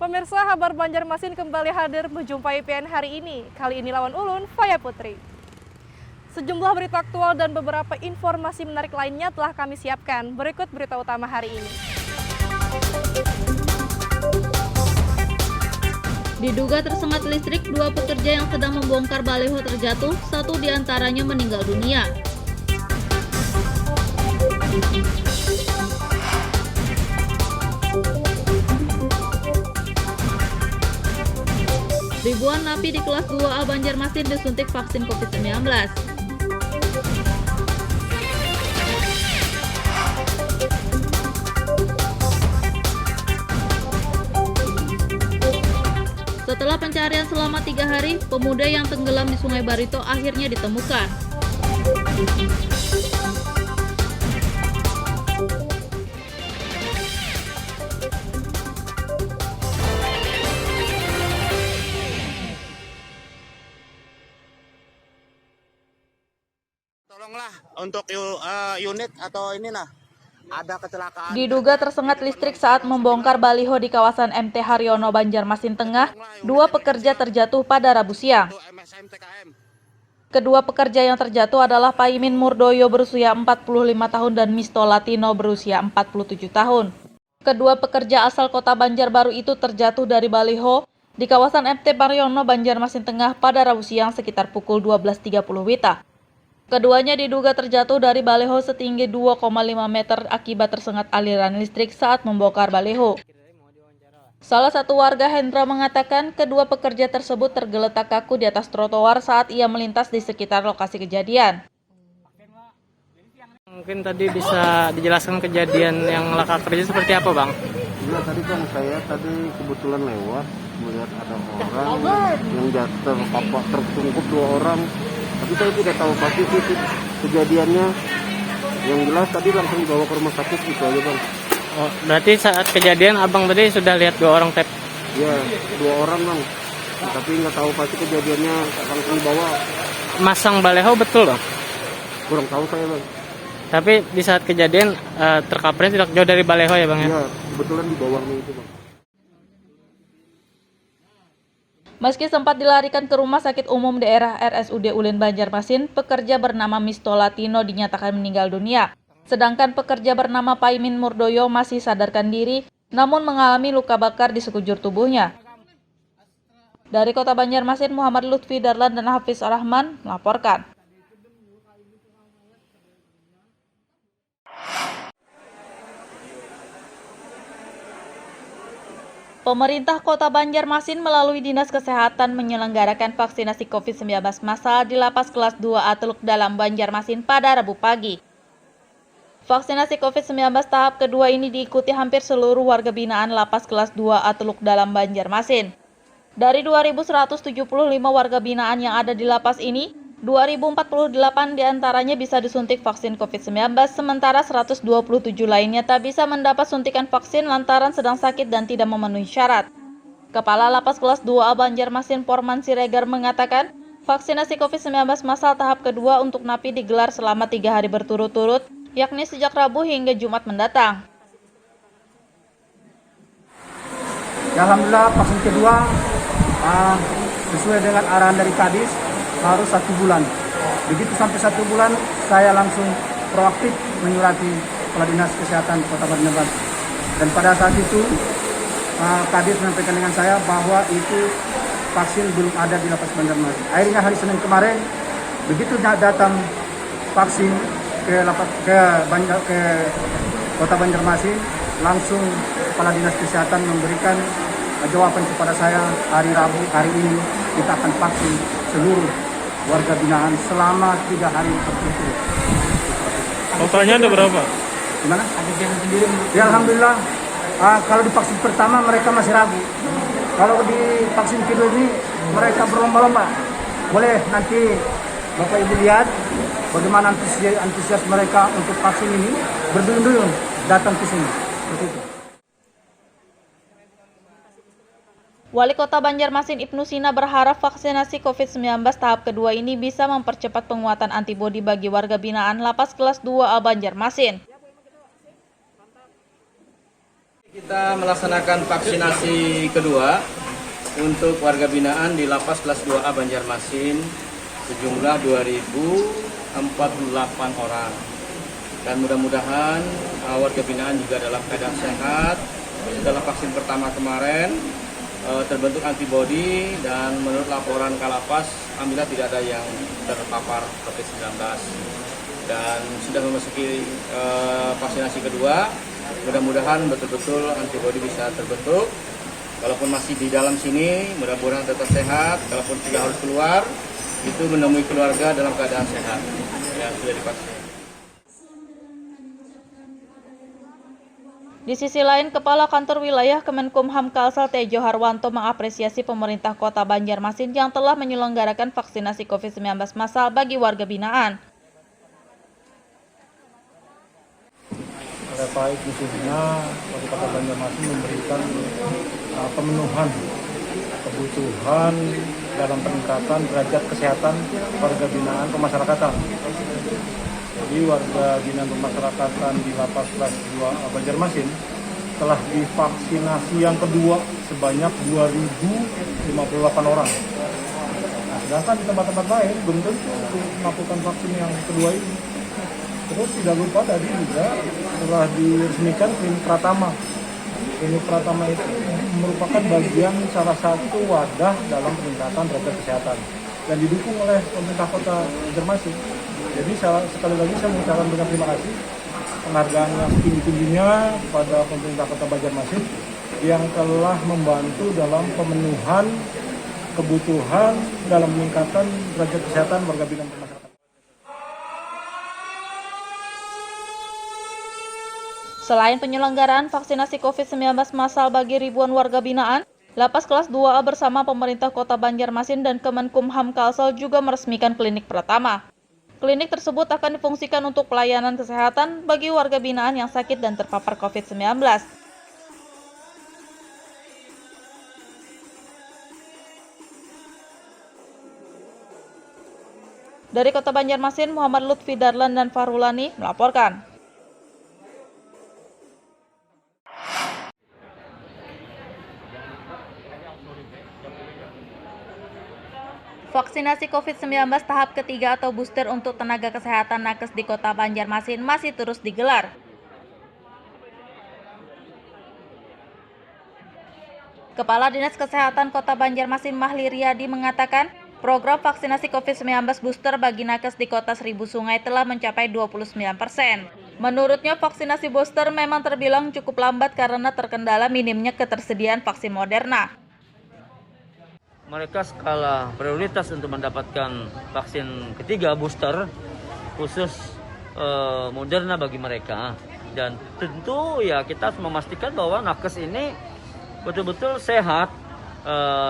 Pemirsa, Kabar Banjarmasin kembali hadir menjumpai PN hari ini. Kali ini lawan Ulun, Faya Putri. Sejumlah berita aktual dan beberapa informasi menarik lainnya telah kami siapkan. Berikut berita utama hari ini. Diduga tersengat listrik, 2 pekerja yang sedang membongkar baliho terjatuh, 1 diantaranya meninggal dunia. Ribuan napi di kelas 2A Banjarmasin disuntik vaksin COVID-19. Setelah pencarian selama 3 hari, pemuda yang tenggelam di Sungai Barito akhirnya ditemukan. Tolonglah untuk unit atau inilah ada kecelakaan. Diduga tersengat listrik saat membongkar baliho di kawasan MT Haryono Banjarmasin Tengah, 2 pekerja terjatuh pada Rabu siang. Kedua pekerja yang terjatuh adalah Paimin Murdoyo berusia 45 tahun dan Misto Latino berusia 47 tahun. Kedua pekerja asal kota Banjarbaru itu terjatuh dari baliho di kawasan MT Haryono Banjarmasin Tengah pada Rabu siang sekitar pukul 12.30 WITA. Keduanya diduga terjatuh dari baliho setinggi 2,5 meter akibat tersengat aliran listrik saat membongkar baliho. Salah satu warga, Hendra, mengatakan kedua pekerja tersebut tergeletak kaku di atas trotoar saat ia melintas di sekitar lokasi kejadian. Mungkin tadi bisa dijelaskan kejadian yang laka kerja seperti apa, Bang? Iya, tadi kan saya kebetulan lewat melihat ada orang yang jatuh, tertungkup 2 orang. Tapi saya tidak tahu pasti itu kejadiannya. Yang jelas tadi langsung dibawa ke rumah sakit gitu aja, Bang. Oh, berarti saat kejadian Abang tadi sudah lihat 2 orang tep? Iya, 2 orang, Bang. Tapi nggak tahu pasti kejadiannya langsung dibawa. Masang baleho betul, Bang? Kurang tahu saya, Bang. Tapi di saat kejadian terkaprnya tidak jauh dari baleho ya, Bang? Iya, kebetulan di bawahnya itu, Bang. Meski sempat dilarikan ke Rumah Sakit Umum Daerah RSUD Ulin Banjarmasin, pekerja bernama Misto Latino dinyatakan meninggal dunia. Sedangkan pekerja bernama Paimin Murdoyo masih sadarkan diri, namun mengalami luka bakar di sekujur tubuhnya. Dari Kota Banjarmasin, Muhammad Lutfi Darlan dan Hafiz Rahman melaporkan. Pemerintah Kota Banjarmasin melalui Dinas Kesehatan menyelenggarakan vaksinasi COVID-19 massal di Lapas Kelas 2A Teluk Dalam Banjarmasin pada Rabu pagi. Vaksinasi COVID-19 tahap kedua ini diikuti hampir seluruh warga binaan Lapas Kelas 2A Teluk Dalam Banjarmasin. Dari 2.175 warga binaan yang ada di lapas ini, 2.048 diantaranya bisa disuntik vaksin COVID-19, sementara 127 lainnya tak bisa mendapat suntikan vaksin lantaran sedang sakit dan tidak memenuhi syarat. Kepala Lapas Kelas 2A Banjarmasin Porman Siregar mengatakan, vaksinasi COVID-19 massal tahap kedua untuk napi digelar selama 3 hari berturut-turut, yakni sejak Rabu hingga Jumat mendatang. Alhamdulillah vaksin kedua sesuai dengan arahan dari Kadis harus 1 bulan. Begitu sampai 1 bulan, saya langsung proaktif menyurati Kepala Dinas Kesehatan Kota Banjarmasin. Dan pada saat itu, Kadis menyampaikan dengan saya bahwa itu vaksin belum ada di Lapas Banjarmasin. Akhirnya hari Senin kemarin, begitu datang vaksin ke Kota Banjarmasin, langsung Kepala Dinas Kesehatan memberikan jawaban kepada saya hari Rabu hari ini kita akan vaksin seluruh warga binaan selama 3 hari berturut-turut. Totalnya ada berapa? Gimana? Ya Alhamdulillah, kalau di vaksin pertama mereka masih ragu. Kalau di vaksin kedua ini mereka berlomba-lomba. Boleh nanti Bapak Ibu lihat bagaimana antusias mereka untuk vaksin ini, berduyun-duyun datang ke sini. Seperti itu. Wali Kota Banjarmasin Ibnu Sina berharap vaksinasi COVID-19 tahap kedua ini bisa mempercepat penguatan antibodi bagi warga binaan Lapas Kelas 2A Banjarmasin. Kita melaksanakan vaksinasi kedua untuk warga binaan di Lapas kelas 2A Banjarmasin sejumlah 2.048 orang. Dan mudah-mudahan warga binaan juga dalam keadaan sehat. Setelah vaksin pertama kemarin terbentuk antibodi dan menurut laporan Kalapas alhamdulillah tidak ada yang terpapar COVID-19 dan sudah memasuki vaksinasi kedua. Mudah-mudahan betul-betul antibodi bisa terbentuk. Kalaupun masih di dalam sini, mudah-mudahan tetap sehat. Kalaupun sudah harus keluar, itu menemui keluarga dalam keadaan sehat yang sudah divaksin. Di sisi lain, Kepala Kantor Wilayah Kemenkumham Kalsel Tejo Harwanto mengapresiasi pemerintah Kota Banjarmasin yang telah menyelenggarakan vaksinasi COVID-19 massal bagi warga binaan. Ada baik khususnya bagi Kota Banjarmasin memberikan pemenuhan kebutuhan dalam peningkatan derajat kesehatan warga binaan pemasyarakatan. Jadi warga binaan pemasyarakatan di Lapas kelas 2 Banjarmasin telah divaksinasi yang kedua sebanyak 2.058 orang. Nah, sedangkan di tempat-tempat lain belum tentu untuk melakukan vaksin yang kedua ini. Terus tidak lupa tadi juga telah diresmikan klinik Pratama. Klinik Pratama itu merupakan bagian salah satu wadah dalam peningkatan derajat kesehatan dan didukung oleh pemerintah Kota Banjarmasin. Jadi sekali lagi saya mengucapkan banyak terima kasih penghargaan yang setinggi-tingginya kepada pemerintah Kota Banjarmasin yang telah membantu dalam pemenuhan kebutuhan dalam meningkatkan derajat kesehatan warga binaan masyarakat. Selain penyelenggaraan vaksinasi COVID-19 massal bagi ribuan warga binaan, Lapas kelas 2A bersama pemerintah Kota Banjarmasin dan Kemenkumham Kalsel juga meresmikan klinik Pratama. Klinik tersebut akan difungsikan untuk pelayanan kesehatan bagi warga binaan yang sakit dan terpapar COVID-19. Dari Kota Banjarmasin, Muhammad Lutfi Darlan dan Farulani melaporkan. Vaksinasi COVID-19 tahap ketiga atau booster untuk tenaga kesehatan nakes di Kota Banjarmasin masih terus digelar. Kepala Dinas Kesehatan Kota Banjarmasin Mahli Riyadi mengatakan, program vaksinasi COVID-19 booster bagi nakes di Kota Seribu Sungai telah mencapai 29%. Menurutnya, vaksinasi booster memang terbilang cukup lambat karena terkendala minimnya ketersediaan vaksin Moderna. Mereka skala prioritas untuk mendapatkan vaksin ketiga booster khusus Moderna bagi mereka. Dan tentu ya kita harus memastikan bahwa nakes ini betul-betul sehat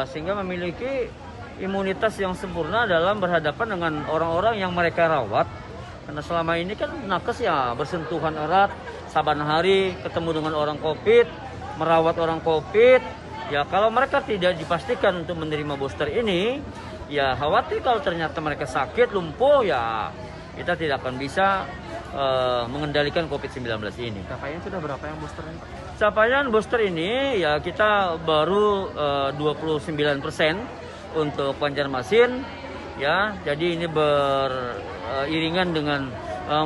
sehingga memiliki imunitas yang sempurna dalam berhadapan dengan orang-orang yang mereka rawat. Karena selama ini kan nakes ya bersentuhan erat, saban hari ketemu dengan orang COVID, merawat orang COVID. Ya kalau mereka tidak dipastikan untuk menerima booster ini, ya khawatir kalau ternyata mereka sakit, lumpuh, ya kita tidak akan bisa mengendalikan COVID-19 ini. Capaian sudah berapa yang booster ini, Pak? Capaian booster ini ya kita baru 29% untuk Banjarmasin, ya. Jadi ini beriringan dengan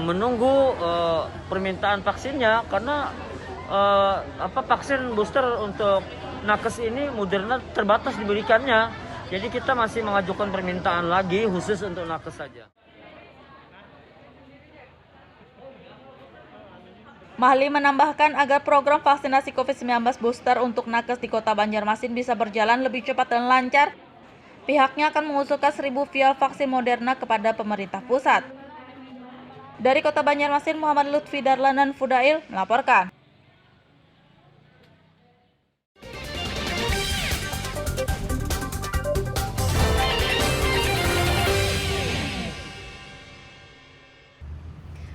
menunggu permintaan vaksinnya karena vaksin booster untuk nakes ini Moderna terbatas diberikannya. Jadi kita masih mengajukan permintaan lagi khusus untuk nakes saja. Mahli menambahkan agar program vaksinasi COVID-19 booster untuk nakes di Kota Banjarmasin bisa berjalan lebih cepat dan lancar, pihaknya akan mengusulkan 1.000 vial vaksin Moderna kepada pemerintah pusat. Dari Kota Banjarmasin, Muhammad Lutfi Darlan dan Fudail melaporkan.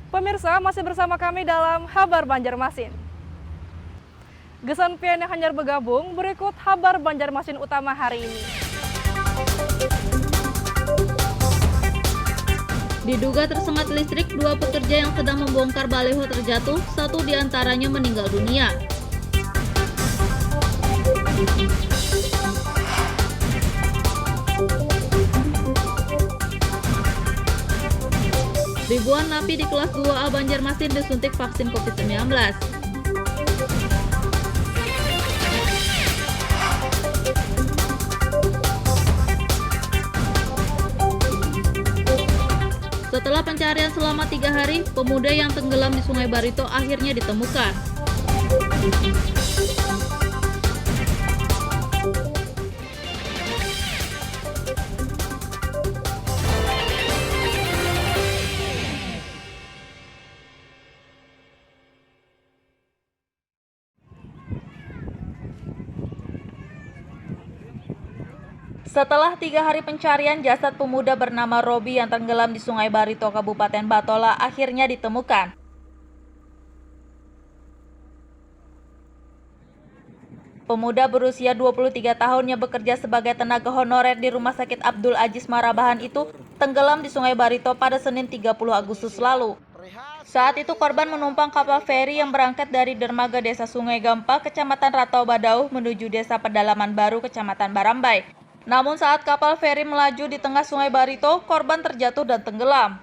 Pemirsa, masih bersama kami dalam Habar Banjarmasin. Gesan pian yang hanyar bergabung, berikut Habar Banjarmasin utama hari ini. Diduga tersengat listrik, 2 pekerja yang sedang membongkar baleho terjatuh, 1 diantaranya meninggal dunia. Ribuan napi di kelas 2A Banjarmasin disuntik vaksin COVID-19. Setelah pencarian selama 3 hari, pemuda yang tenggelam di Sungai Barito akhirnya ditemukan. Setelah 3 hari pencarian, jasad pemuda bernama Robi yang tenggelam di Sungai Barito, Kabupaten Batola akhirnya ditemukan. Pemuda berusia 23 tahun yang bekerja sebagai tenaga honorer di Rumah Sakit Abdul Aziz Marabahan itu tenggelam di Sungai Barito pada Senin 30 Agustus lalu. Saat itu korban menumpang kapal feri yang berangkat dari dermaga Desa Sungai Gampa, Kecamatan Ratau Badauh menuju Desa Pedalaman Baru, Kecamatan Barambai. Namun saat kapal feri melaju di tengah Sungai Barito, korban terjatuh dan tenggelam.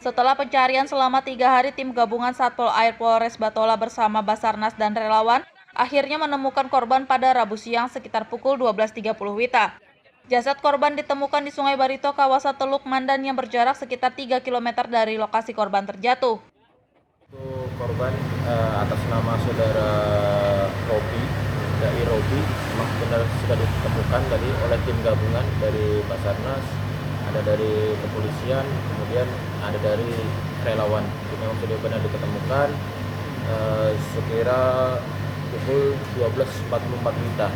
Setelah pencarian selama 3 hari, tim gabungan Satpol Air Polres Batola bersama Basarnas dan relawan akhirnya menemukan korban pada Rabu siang sekitar pukul 12.30 WITA. Jasad korban ditemukan di Sungai Barito, kawasan Teluk Mandan yang berjarak sekitar 3 km dari lokasi korban terjatuh. Untuk korban atas nama saudara Robi, dari Robi, memang benar sudah ditemukan tadi oleh tim gabungan dari Basarnas, ada dari kepolisian, kemudian ada dari relawan. Memang sudah benar ditemukan sekira pukul 12.44 WITA.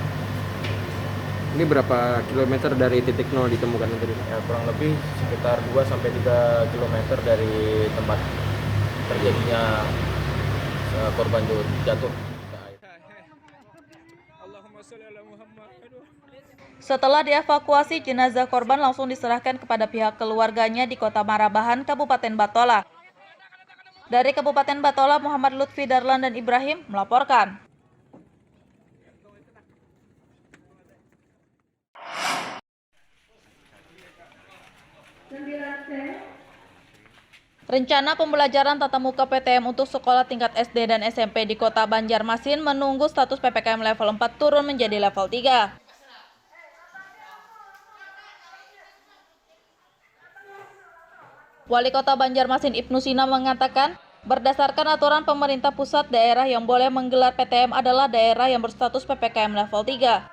Ini berapa kilometer dari titik nol ditemukan tadi? Ya, kurang lebih sekitar 2-3 km dari tempat terjadinya korban jatuh. Setelah dievakuasi, jenazah korban langsung diserahkan kepada pihak keluarganya di Kota Marabahan, Kabupaten Batola. Dari Kabupaten Batola, Muhammad Lutfi Darlan dan Ibrahim melaporkan. Rencana pembelajaran tatap muka PTM untuk sekolah tingkat SD dan SMP di Kota Banjarmasin menunggu status PPKM level 4 turun menjadi level 3. Wali Kota Banjarmasin Ibnu Sina mengatakan, berdasarkan aturan pemerintah pusat, daerah yang boleh menggelar PTM adalah daerah yang berstatus PPKM level 3.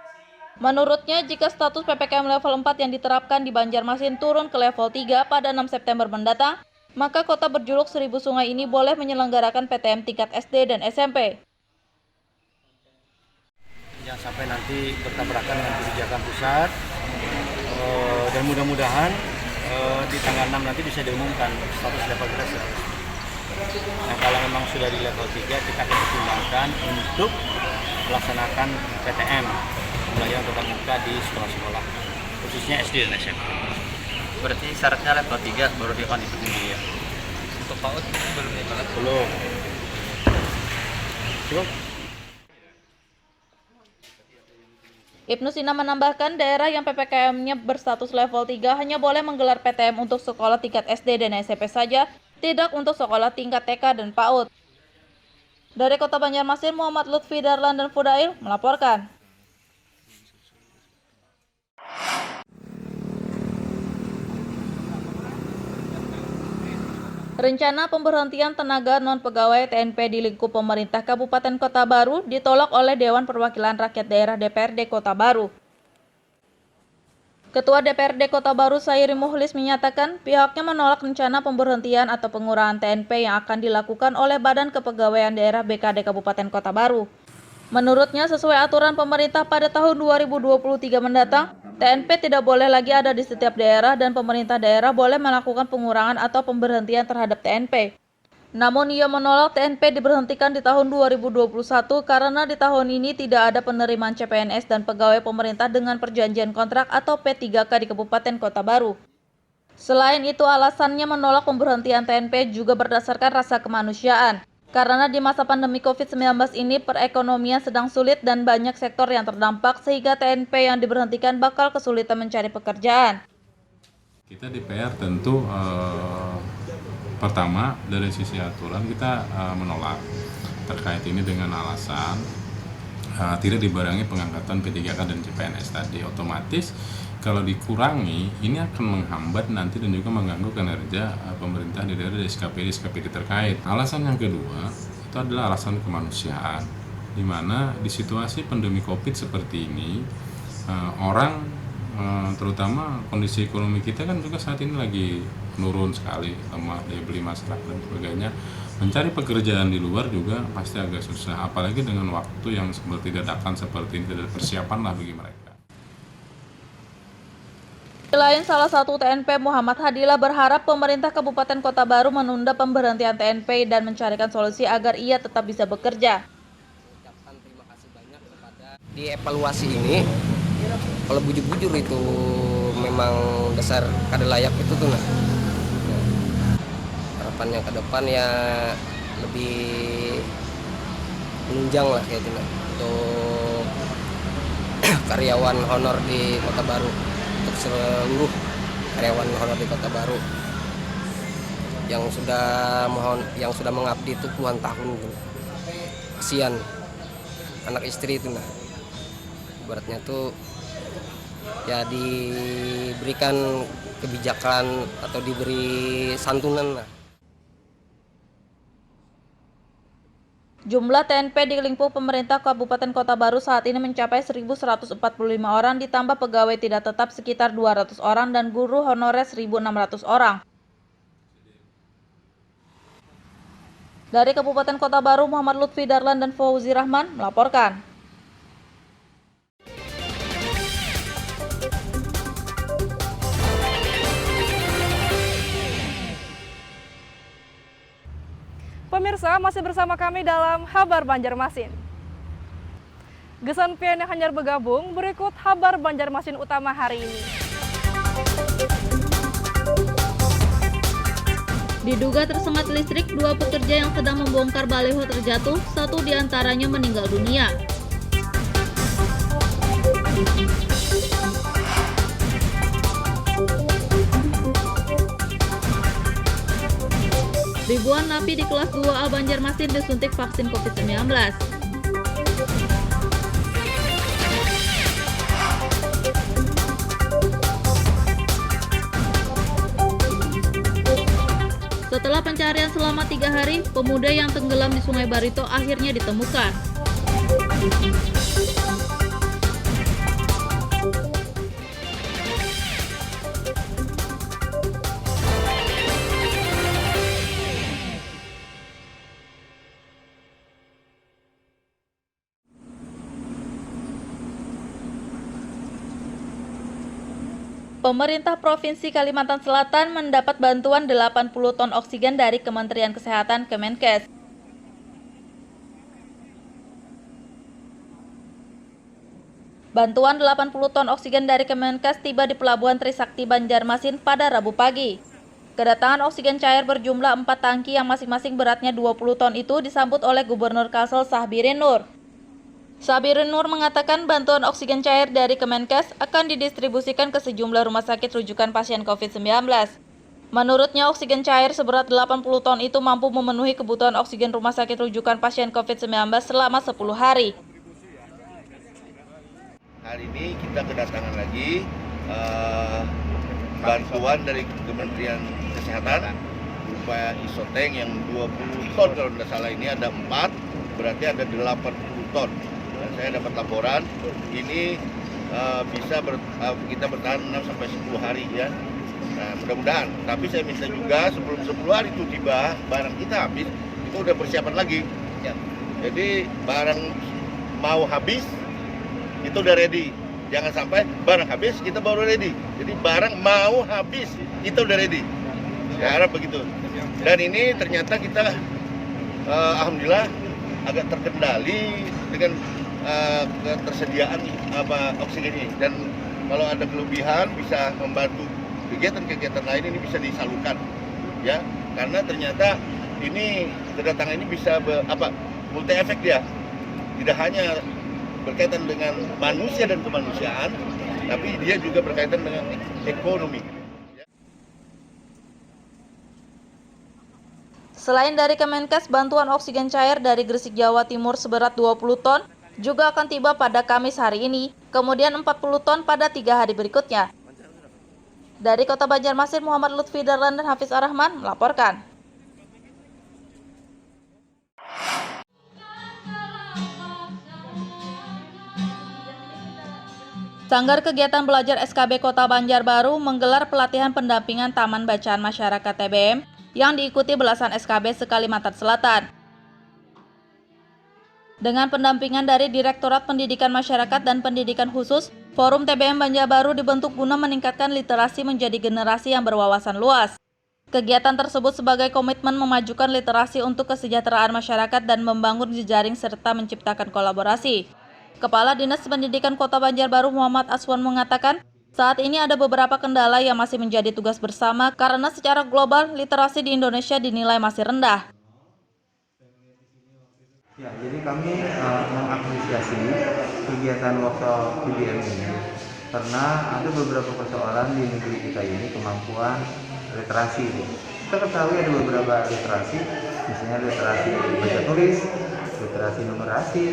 Menurutnya, jika status PPKM level 4 yang diterapkan di Banjarmasin turun ke level 3 pada 6 September mendatang, maka kota berjuluk 1000 sungai ini boleh menyelenggarakan PTM tingkat SD dan SMP. Jangan sampai nanti bertabrakan dengan kebijakan pusat, dan mudah-mudahan di tanggal 6 nanti bisa diumumkan status level 3. Nah, kalau memang sudah di level 3, kita akan pertimbangkan untuk melaksanakan PTM, pembelajaran tatap muka di sekolah-sekolah, khususnya SD dan SMP. Berarti syaratnya level 3 baru akan dipenuhi ya. Untuk PAUD belum ya? Belum. Cukup. Ibnu Sina menambahkan, daerah yang PPKM-nya berstatus level 3 hanya boleh menggelar PTM untuk sekolah tingkat SD dan SMP saja, tidak untuk sekolah tingkat TK dan PAUD. Dari Kota Banjarmasin, Muhammad Lutfi Darlan dan Fudail melaporkan. Rencana pemberhentian tenaga non-pegawai TNP di lingkup pemerintah Kabupaten Kota Baru ditolak oleh Dewan Perwakilan Rakyat Daerah DPRD Kota Baru. Ketua DPRD Kota Baru Sairi Muhlis menyatakan pihaknya menolak rencana pemberhentian atau pengurangan TNP yang akan dilakukan oleh Badan Kepegawaian Daerah BKD Kabupaten Kota Baru. Menurutnya, sesuai aturan pemerintah pada tahun 2023 mendatang, TNP tidak boleh lagi ada di setiap daerah dan pemerintah daerah boleh melakukan pengurangan atau pemberhentian terhadap TNP. Namun ia menolak TNP diberhentikan di tahun 2021 karena di tahun ini tidak ada penerimaan CPNS dan pegawai pemerintah dengan perjanjian kontrak atau P3K di Kabupaten Kota Baru. Selain itu, alasannya menolak pemberhentian TNP juga berdasarkan rasa kemanusiaan. Karena di masa pandemi COVID-19 ini perekonomian sedang sulit dan banyak sektor yang terdampak sehingga TNP yang diberhentikan bakal kesulitan mencari pekerjaan. Kita di PR tentu pertama dari sisi aturan kita menolak terkait ini dengan alasan tidak dibarengi pengangkatan P3K dan CPNS tadi. Otomatis kalau dikurangi ini akan menghambat nanti dan juga mengganggu kinerja pemerintah di daerah SKPD terkait. Alasan yang kedua itu adalah alasan kemanusiaan, di mana di situasi pandemi COVID seperti ini orang terutama kondisi ekonomi kita kan juga saat ini lagi menurun sekali, lemah daya beli masyarakat dan sebagainya. Mencari pekerjaan di luar juga pasti agak susah, apalagi dengan waktu yang seperti dadakan seperti ini, tidak ada persiapan lah bagi mereka. Selain salah satu TNP Muhammad Hadilah berharap pemerintah Kabupaten Kota Baru menunda pemberhentian TNP dan mencarikan solusi agar ia tetap bisa bekerja. Terima kasih banyak kepada di evaluasi ini. Kalau bujur-bujur itu memang dasar kada layak itu tuh nah. Harapannya ke depan ya lebih menunjang lah kayak gitu nah. Untuk karyawan honor di Kota Baru, untuk seluruh karyawan honor di Kota Baru yang sudah mengabdi itu puluhan tahun gitu. Kasihan anak istri itu nah. Ibaratnya tuh ya diberikan kebijakan atau diberi santunan lah. Jumlah TNP di lingkup pemerintah Kabupaten Kota Baru saat ini mencapai 1.145 orang, ditambah pegawai tidak tetap sekitar 200 orang dan guru honorer 1.600 orang. Dari Kabupaten Kota Baru, Muhammad Lutfi Darlan dan Fauzi Rahman melaporkan. Pemirsa, masih bersama kami dalam Habar Banjarmasin. Gesan pian yang hanyar bergabung, berikut Habar Banjarmasin utama hari ini. Diduga tersengat listrik, 2 pekerja yang sedang membongkar baliho terjatuh, 1 diantaranya meninggal dunia. Ribuan napi di kelas 2A Banjarmasin disuntik vaksin COVID-19. Setelah pencarian selama 3 hari, pemuda yang tenggelam di Sungai Barito akhirnya ditemukan. Pemerintah Provinsi Kalimantan Selatan mendapat bantuan 80 ton oksigen dari Kementerian Kesehatan Kemenkes. Bantuan 80 ton oksigen dari Kemenkes tiba di Pelabuhan Trisakti Banjarmasin pada Rabu pagi. Kedatangan oksigen cair berjumlah 4 tangki yang masing-masing beratnya 20 ton itu disambut oleh Gubernur Kalsel Sahbirin Nur. Sahbirin Nur mengatakan bantuan oksigen cair dari Kemenkes akan didistribusikan ke sejumlah rumah sakit rujukan pasien COVID-19. Menurutnya oksigen cair seberat 80 ton itu mampu memenuhi kebutuhan oksigen rumah sakit rujukan pasien COVID-19 selama 10 hari. Hari ini kita kedatangan lagi bantuan dari Kementerian Kesehatan berupa isoteng yang 20 ton kalau tidak salah, ini ada 4, berarti ada 80 ton. Dan saya dapat laporan ini kita bertahan 6-10 hari ya. Nah, mudah-mudahan. Tapi saya minta juga sebelum 10 hari itu tiba, barang kita habis, itu udah persiapan lagi. Ya. Jadi barang mau habis itu udah ready. Jangan sampai barang habis kita baru ready. Jadi barang mau habis kita udah ready. Saya harap begitu. Dan ini ternyata kita alhamdulillah agak terkendali dengan ketersediaan oksigen ini, dan kalau ada kelebihan bisa membantu kegiatan-kegiatan lain ini bisa disalurkan ya, karena ternyata ini kedatangan ini bisa multi efek dia. Tidak hanya berkaitan dengan manusia dan kemanusiaan, tapi dia juga berkaitan dengan ekonomi. Selain dari Kemenkes, bantuan oksigen cair dari Gresik, Jawa Timur seberat 20 ton juga akan tiba pada Kamis hari ini, kemudian 40 ton pada 3 hari berikutnya. Dari Kota Banjarmasin, Muhammad Lutfi Darlan dan Hafiz Ar-Rahman melaporkan. Sanggar Kegiatan Belajar SKB Kota Banjarbaru menggelar pelatihan pendampingan Taman Bacaan Masyarakat TBM yang diikuti belasan SKB se-Kalimantan Selatan. Dengan pendampingan dari Direktorat Pendidikan Masyarakat dan Pendidikan Khusus, Forum TBM Banjarbaru dibentuk guna meningkatkan literasi menjadi generasi yang berwawasan luas. Kegiatan tersebut sebagai komitmen memajukan literasi untuk kesejahteraan masyarakat dan membangun jejaring serta menciptakan kolaborasi. Kepala Dinas Pendidikan Kota Banjarbaru Muhammad Aswan mengatakan, saat ini ada beberapa kendala yang masih menjadi tugas bersama karena secara global literasi di Indonesia dinilai masih rendah. Ya, jadi kami mengapresiasi kegiatan workshop TBM ini karena ada beberapa persoalan di negeri kita ini kemampuan literasi. Kita ketahui ada beberapa literasi, misalnya literasi baca tulis, literasi numerasi,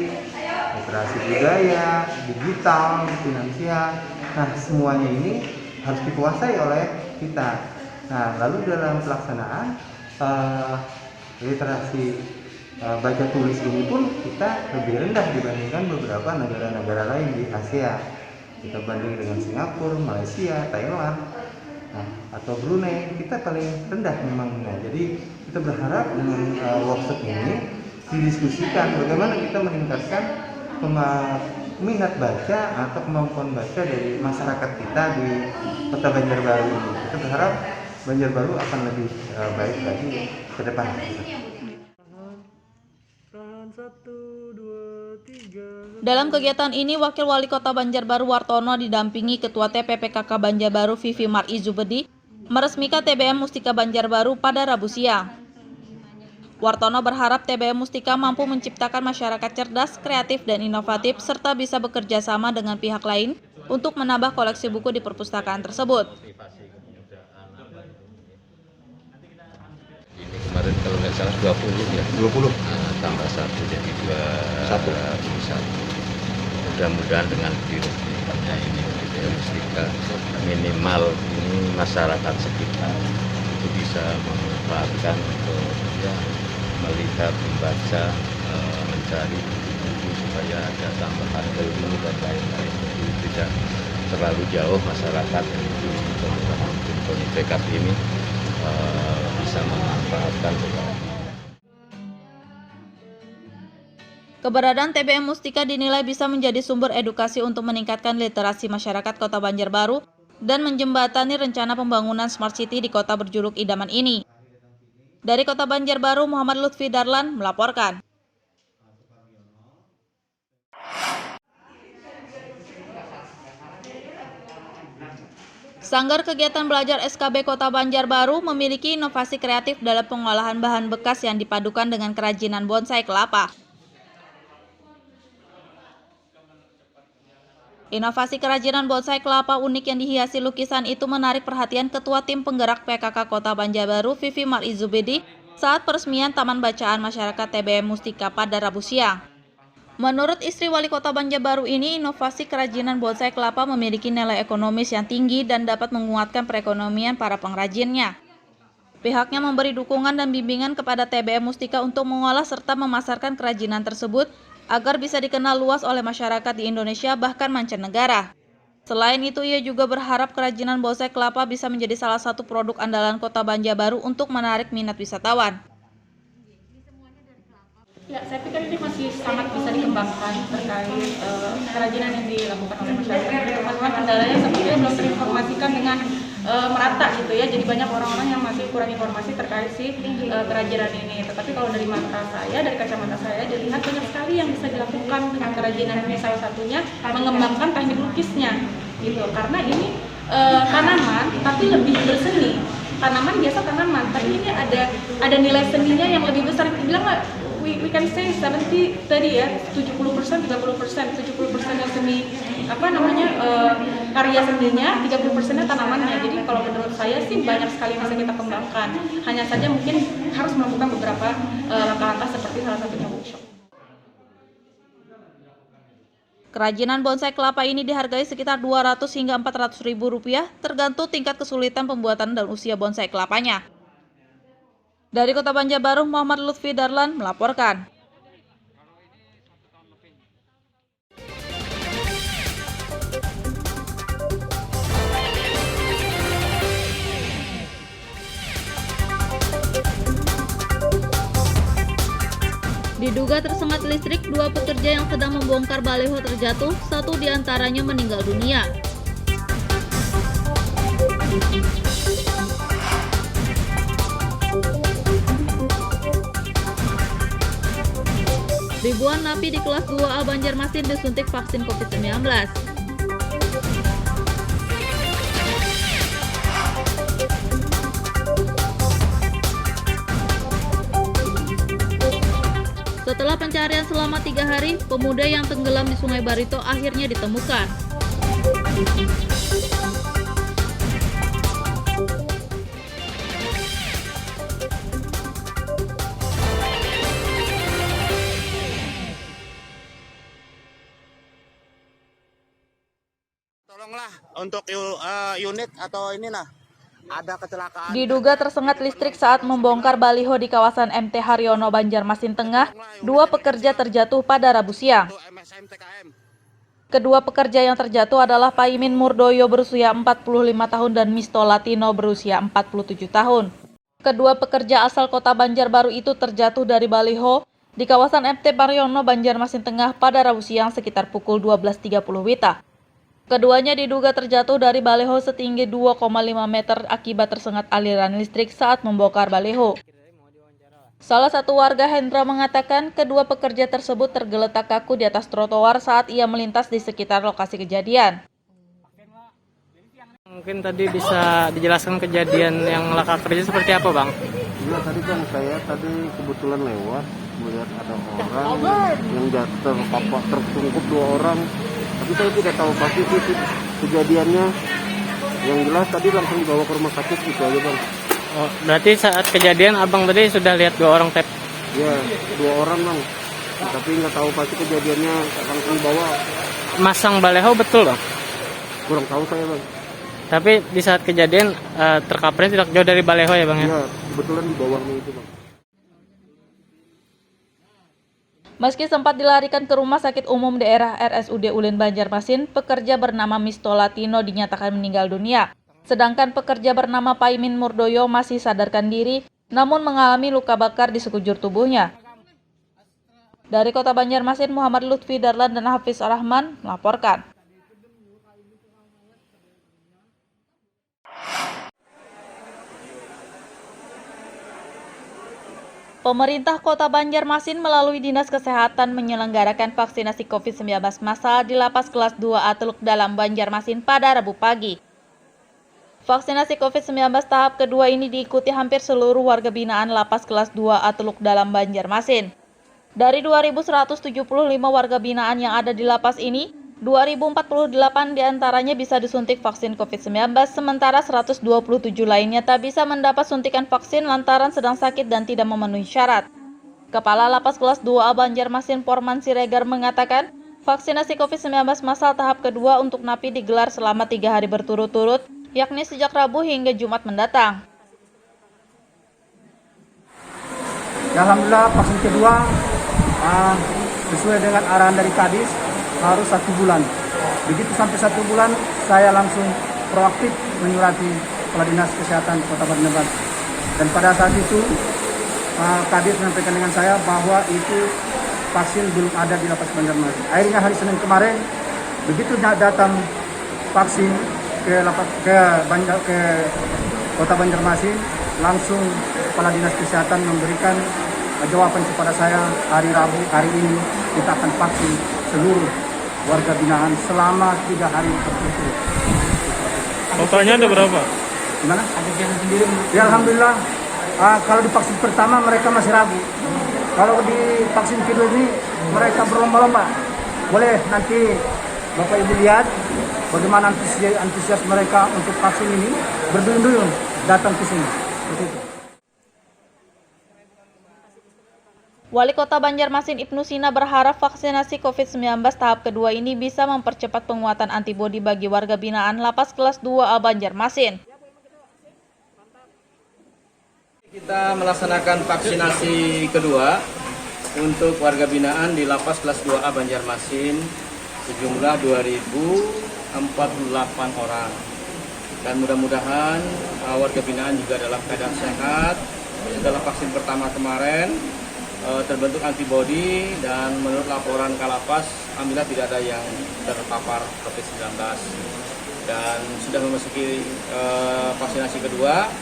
literasi budaya, digital, finansial. Nah, semuanya ini harus dikuasai oleh kita. Nah, lalu dalam pelaksanaan literasi baca tulis ini pun kita lebih rendah dibandingkan beberapa negara-negara lain di Asia. Kita banding dengan Singapura, Malaysia, Thailand, atau Brunei, kita paling rendah memang. Nah, jadi kita berharap dengan workshop ini didiskusikan bagaimana kita meningkatkan minat baca atau kemampuan baca dari masyarakat kita di Kota Banjarbaru ini. Kita berharap Banjarbaru akan lebih baik lagi ke depan. Dalam kegiatan ini, Wakil Wali Kota Banjarbaru Wartono didampingi Ketua TPPKK Banjarbaru Vivi Marizubedi meresmikan TBM Mustika Banjarbaru pada Rabu siang. Wartono berharap TBM Mustika mampu menciptakan masyarakat cerdas, kreatif, dan inovatif serta bisa bekerja sama dengan pihak lain untuk menambah koleksi buku di perpustakaan tersebut. Ini kemarin kalau nggak salah 20 ya. 20. Tambah 1 jadi 21. Mudah-mudahan dengan diresmikannya ini TBM Mustika minimal ini masyarakat sekitar itu bisa memanfaatkan untuk melihat, membaca, mencari buku supaya ada tambahan ilmu dan lain-lain. Jadi tidak terlalu jauh masyarakat itu untuk PKB ini bisa memanfaatkan. Keberadaan TBM Mustika dinilai bisa menjadi sumber edukasi untuk meningkatkan literasi masyarakat Kota Banjarbaru dan menjembatani rencana pembangunan Smart City di kota berjuluk idaman ini. Dari Kota Banjarbaru, Muhammad Lutfi Darlan melaporkan. Sanggar Kegiatan Belajar SKB Kota Banjarbaru memiliki inovasi kreatif dalam pengolahan bahan bekas yang dipadukan dengan kerajinan bonsai kelapa. Inovasi kerajinan bonsai kelapa unik yang dihiasi lukisan itu menarik perhatian Ketua Tim Penggerak PKK Kota Banjarbaru Vivi Marizubedi saat peresmian Taman Bacaan Masyarakat TBM Mustika pada Rabu siang. Menurut istri Wali Kota Banjarbaru ini, inovasi kerajinan bonsai kelapa memiliki nilai ekonomis yang tinggi dan dapat menguatkan perekonomian para pengrajinnya. Pihaknya memberi dukungan dan bimbingan kepada TBM Mustika untuk mengolah serta memasarkan kerajinan tersebut agar bisa dikenal luas oleh masyarakat di Indonesia bahkan mancanegara. Selain itu, ia juga berharap kerajinan bonsai kelapa bisa menjadi salah satu produk andalan Kota Banjarbaru untuk menarik minat wisatawan. Ya, saya pikir ini masih sangat bisa dikembangkan terkait kerajinan yang dilakukan oleh masyarakat. Teman-teman kendalanya sepertinya belum terinformasikan dengan merata gitu ya. Jadi banyak orang-orang yang masih kurang informasi terkait si kerajinan ini. Tetapi kalau dari mata saya, dari kacamata saya, dilihat banyak sekali yang bisa dilakukan dengan kerajinan ini. Salah satunya mengembangkan teknik lukisnya gitu. Karena ini tanaman tapi lebih berseni. tanaman biasa tanaman, tapi ini ada nilai seninya yang lebih besar. Bilang nggak, we can say 70 tadi ya, 70%, 30%, 70% yang seni karya seninya, 30%-nya tanamannya. Jadi kalau menurut saya sih banyak sekali yang bisa kita kembangkan. Hanya saja mungkin harus melakukan beberapa langkah-langkah seperti salah satunya workshop. Kerajinan bonsai kelapa ini dihargai sekitar 200 hingga 400 ribu rupiah, tergantung tingkat kesulitan pembuatan dan usia bonsai kelapanya. Dari Kota Banjarbaru, Muhammad Lutfi Darlan melaporkan. Diduga tersengat listrik, 2 pekerja yang sedang membongkar baleho terjatuh, 1 diantaranya meninggal dunia. Ribuan napi di kelas 2A Banjarmasin disuntik vaksin COVID-19. Setelah pencarian selama 3 hari, pemuda yang tenggelam di Sungai Barito akhirnya ditemukan. Tolonglah untuk unit atau inilah. Ada kecelakaan. Diduga tersengat listrik saat membongkar baliho di kawasan MT Haryono Banjarmasin Tengah, 2 pekerja terjatuh pada Rabu siang. Kedua pekerja yang terjatuh adalah Paimin Murdoyo berusia 45 tahun dan Misto Latino berusia 47 tahun. Kedua pekerja asal Kota Banjarbaru itu terjatuh dari baliho di kawasan MT Haryono Banjarmasin Tengah pada Rabu siang sekitar pukul 12.30 WITA. Keduanya diduga terjatuh dari baleho setinggi 2,5 meter akibat tersengat aliran listrik saat membongkar baleho. Salah satu warga Hendra mengatakan kedua pekerja tersebut tergeletak kaku di atas trotoar saat ia melintas di sekitar lokasi kejadian. Mungkin tadi bisa dijelaskan kejadian yang laka kerja seperti apa, Bang? Iya, tadi kan saya kebetulan lewat melihat ada orang yang jatuh, tertungkup 2 orang. Tapi saya tidak tahu pasti kejadiannya. Yang jelas tadi langsung dibawa ke rumah sakit gitu aja, Bang. Oh, berarti saat kejadian Abang tadi sudah lihat 2 orang tep? Iya, 2 orang, Bang. Tapi nggak tahu pasti kejadiannya langsung dibawa. Masang baleho betul, Bang? Kurang tahu saya, Bang. Tapi di saat kejadian terkaprnya tidak jauh dari baleho ya, Bang? Iya, kebetulan di bawahnya itu, Bang. Meski sempat dilarikan ke Rumah Sakit Umum Daerah RSUD Ulin Banjarmasin, pekerja bernama Misto Latino dinyatakan meninggal dunia. Sedangkan pekerja bernama Paimin Murdoyo masih sadarkan diri, namun mengalami luka bakar di sekujur tubuhnya. Dari Kota Banjarmasin, Muhammad Lutfi Darlan dan Hafiz Rahman melaporkan. Pemerintah Kota Banjarmasin melalui Dinas Kesehatan menyelenggarakan vaksinasi COVID-19 massal di Lapas Kelas 2A Teluk Dalam Banjarmasin pada Rabu pagi. Vaksinasi COVID-19 tahap kedua ini diikuti hampir seluruh warga binaan Lapas Kelas 2A Teluk Dalam Banjarmasin. Dari 2.175 warga binaan yang ada di lapas ini, 2.048 diantaranya bisa disuntik vaksin COVID-19, sementara 127 lainnya tak bisa mendapat suntikan vaksin lantaran sedang sakit dan tidak memenuhi syarat. Kepala Lapas Kelas 2A Banjarmasin Porman Siregar mengatakan, vaksinasi COVID-19 massal tahap kedua untuk napi digelar selama 3 hari berturut-turut, yakni sejak Rabu hingga Jumat mendatang. Alhamdulillah vaksin kedua sesuai dengan arahan dari Kadis harus 1 bulan. Begitu sampai 1 bulan, saya langsung proaktif menyurati Kepala Dinas Kesehatan Kota Banjarmasin. Dan pada saat itu, Kadis menyampaikan dengan saya bahwa itu vaksin belum ada di Lapas Banjarmasin. Akhirnya hari Senin kemarin, begitu datang vaksin ke Kota Banjarmasin, langsung Kepala Dinas Kesehatan memberikan jawaban kepada saya hari Rabu hari ini kita akan vaksin seluruh warga binaan selama 3 hari berturut-turut. Totalnya ada berapa? Gimana? Ya alhamdulillah. Kalau di vaksin pertama mereka masih ragu. Kalau di vaksin kedua ini mereka berlomba-lomba. Boleh nanti Bapak Ibu lihat bagaimana antusias mereka untuk vaksin ini, berduyun-duyun datang ke sini. Begitu. Wali Kota Banjarmasin Ibnu Sina berharap vaksinasi COVID-19 tahap kedua ini bisa mempercepat penguatan antibodi bagi warga binaan Lapas Kelas 2A Banjarmasin. Kita melaksanakan vaksinasi kedua untuk warga binaan di Lapas Kelas 2A Banjarmasin sejumlah 2.048 orang. Dan mudah-mudahan warga binaan juga dalam keadaan sehat. Setelah vaksin pertama kemarin terbentuk antibodi dan menurut laporan Kalapas alhamdulillah tidak ada yang terpapar COVID-19 dan sudah memasuki vaksinasi kedua.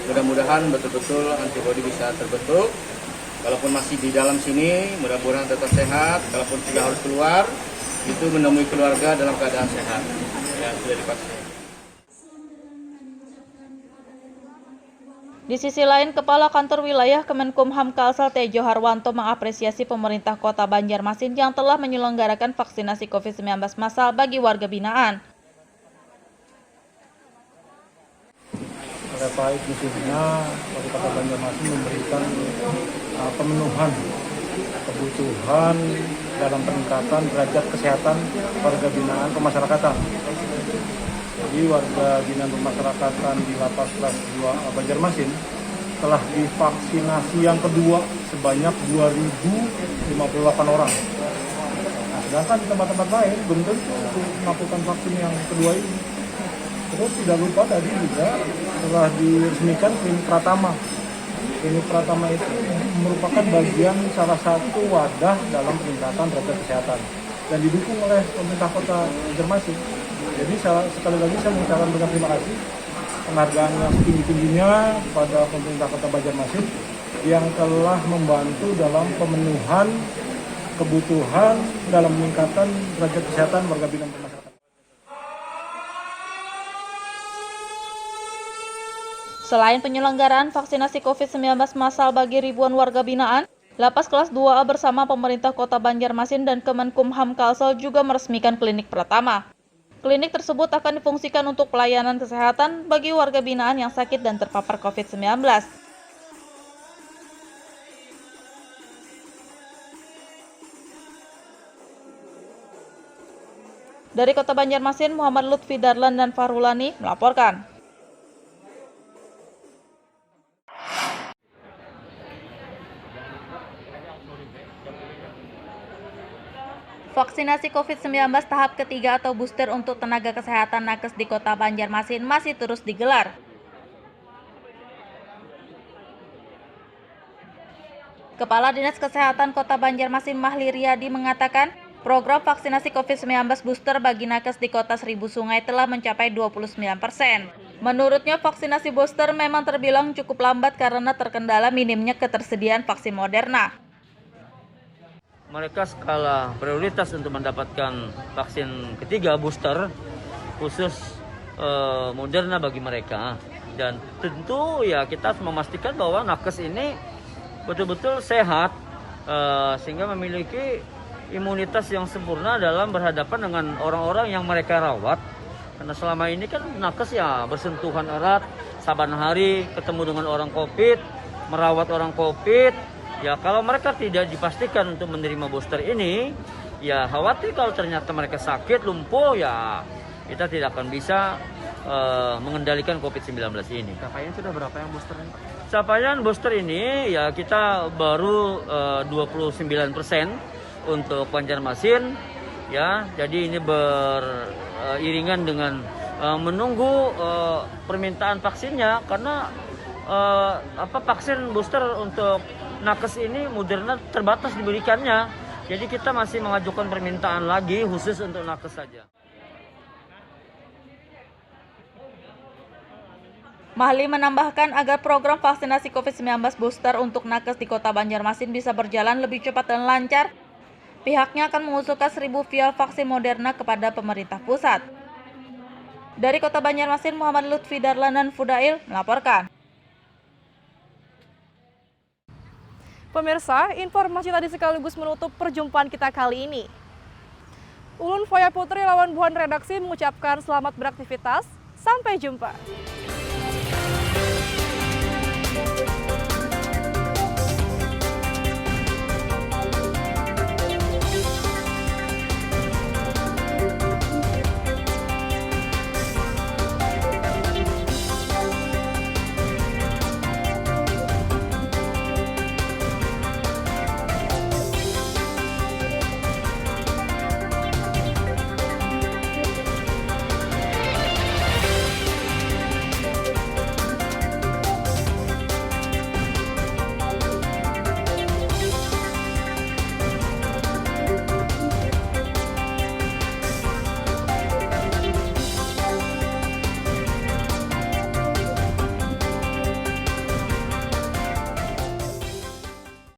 Mudah-mudahan betul-betul antibodi bisa terbentuk. Kalaupun masih di dalam sini, mudah-mudahan tetap sehat. Kalaupun sudah harus keluar, itu menemui keluarga dalam keadaan sehat. Ya, sudah divaksin. Di sisi lain, Kepala Kantor Wilayah Kemenkumham Kalsel Tejo Harwanto mengapresiasi pemerintah Kota Banjarmasin yang telah menyelenggarakan vaksinasi COVID-19 massal bagi warga binaan. Baik khususnya Wali Kota Banjarmasin memberikan pemenuhan kebutuhan dalam peningkatan derajat kesehatan warga binaan pemasyarakatan. Jadi warga binaan pemasyarakatan di Lapas Kelas 2 Banjarmasin telah divaksinasi yang kedua sebanyak 2.058 orang. Nah, sedangkan di tempat-tempat lain belum tentu untuk melakukan vaksin yang kedua ini. Terus tidak lupa tadi juga telah diresmikan klinik Pratama. Klinik Pratama itu merupakan bagian salah satu wadah dalam peningkatan derajat kesehatan dan didukung oleh pemerintah Kota Banjarmasin. Jadi sekali lagi saya mengucapkan banyak terima kasih penghargaan yang setinggi-tingginya kepada pemerintah Kota Banjarmasin yang telah membantu dalam pemenuhan kebutuhan dalam meningkatan derajat kesehatan warga binaan masyarakat. Selain penyelenggaraan vaksinasi COVID-19 massal bagi ribuan warga binaan, Lapas Kelas 2A bersama pemerintah Kota Banjarmasin dan Kemenkumham Kalsel juga meresmikan klinik Pratama. Klinik tersebut akan difungsikan untuk pelayanan kesehatan bagi warga binaan yang sakit dan terpapar COVID-19. Dari Kota Banjarmasin, Muhammad Lutfi Darlan dan Farulani melaporkan. Vaksinasi COVID-19 tahap ketiga atau booster untuk tenaga kesehatan nakes di Kota Banjarmasin masih terus digelar. Kepala Dinas Kesehatan Kota Banjarmasin Mahli Riyadi mengatakan, program vaksinasi COVID-19 booster bagi nakes di Kota Seribu Sungai telah mencapai 29%. Menurutnya, vaksinasi booster memang terbilang cukup lambat karena terkendala minimnya ketersediaan vaksin Moderna. Mereka skala prioritas untuk mendapatkan vaksin ketiga booster khusus Moderna bagi mereka. Dan tentu ya kita harus memastikan bahwa nakes ini betul-betul sehat sehingga memiliki imunitas yang sempurna dalam berhadapan dengan orang-orang yang mereka rawat. Karena selama ini kan nakes ya bersentuhan erat, saban hari ketemu dengan orang COVID, merawat orang COVID. Ya kalau mereka tidak dipastikan untuk menerima booster ini, ya khawatir kalau ternyata mereka sakit, lumpuh, ya kita tidak akan bisa mengendalikan COVID-19 ini. Capaian sudah berapa yang booster ini, Pak? Capaian booster ini ya kita baru 29% untuk Banjarmasin, ya. Jadi ini beriringan dengan menunggu permintaan vaksinnya karena vaksin booster untuk nakes ini Moderna terbatas diberikannya. Jadi kita masih mengajukan permintaan lagi khusus untuk nakes saja. Mahli menambahkan agar program vaksinasi COVID-19 booster untuk nakes di Kota Banjarmasin bisa berjalan lebih cepat dan lancar, pihaknya akan mengusulkan 1.000 vial vaksin Moderna kepada pemerintah pusat. Dari Kota Banjarmasin, Muhammad Lutfi Darlanan Fudail melaporkan. Pemirsa, informasi tadi sekaligus menutup perjumpaan kita kali ini. Ulun Faya Putri lawan Buhan Redaksi mengucapkan selamat beraktivitas. Sampai jumpa.